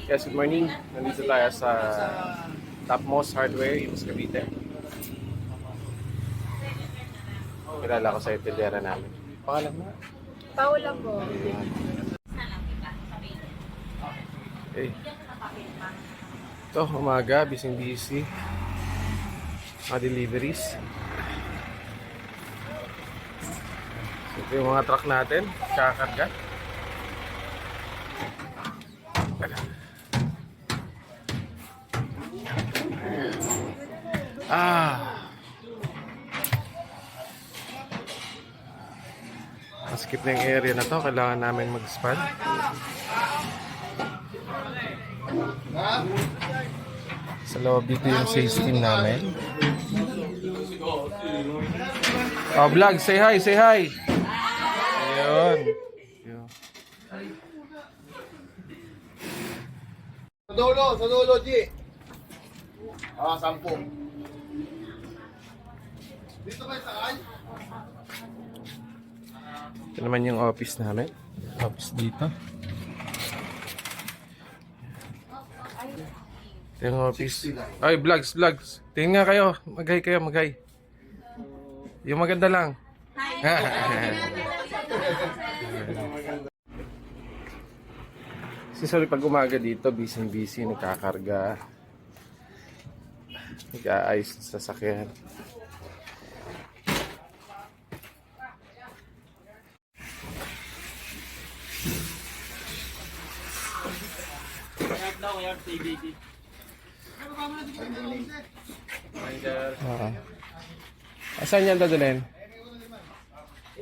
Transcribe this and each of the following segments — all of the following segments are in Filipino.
Yes, good morning. Nandito tayo sa Topmost Hardware, Imus Cavite. Kilala ko sa itildera namin. Pangalan mo? Paula po. Okay. Ito, umaga, busy. Mga deliveries. So, ito yung mga truck natin. Kakakarga. Skip na yung area na to. Kailangan namin mag-spad. Sa loob dito yung sales team namin. Oh, vlog, say hi, say hi. Ayun. Sa dulo, G. 10. Dito kayo sakay? Ito naman yung office namin. Office dito. Ito yung office. Ay, vlogs. Tingin nga kayo. Mag-hi kayo, mag-hi. Yung maganda lang. Sorry, pag umaga dito, busy, nagkakarga. Nag-aayos sa sasakyan. Saan yan dadalhin?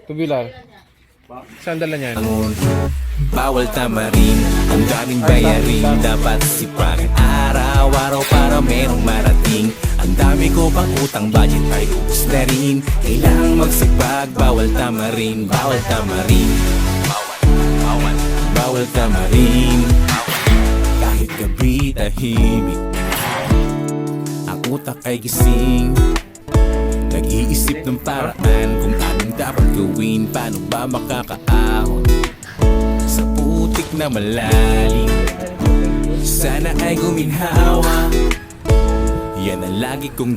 Tubular. Saan dala niyan? Bawal tamarin, ang daming bayarin. Dapat sipagan araw-araw para merong marating. Ang dami ko pang utang, budget ay ubus na rin. Kailangang magsipag, bawal tamarin. Bawal tamarin. Bawal tamarin. Kahit gabi tahimik, ang utak ay gising. Nag-iisip ng paraan kung anong dapat gawin. Paano ba makakaahon sa putik na malalim? Sana ay guminhawa. Yan ang lagi kong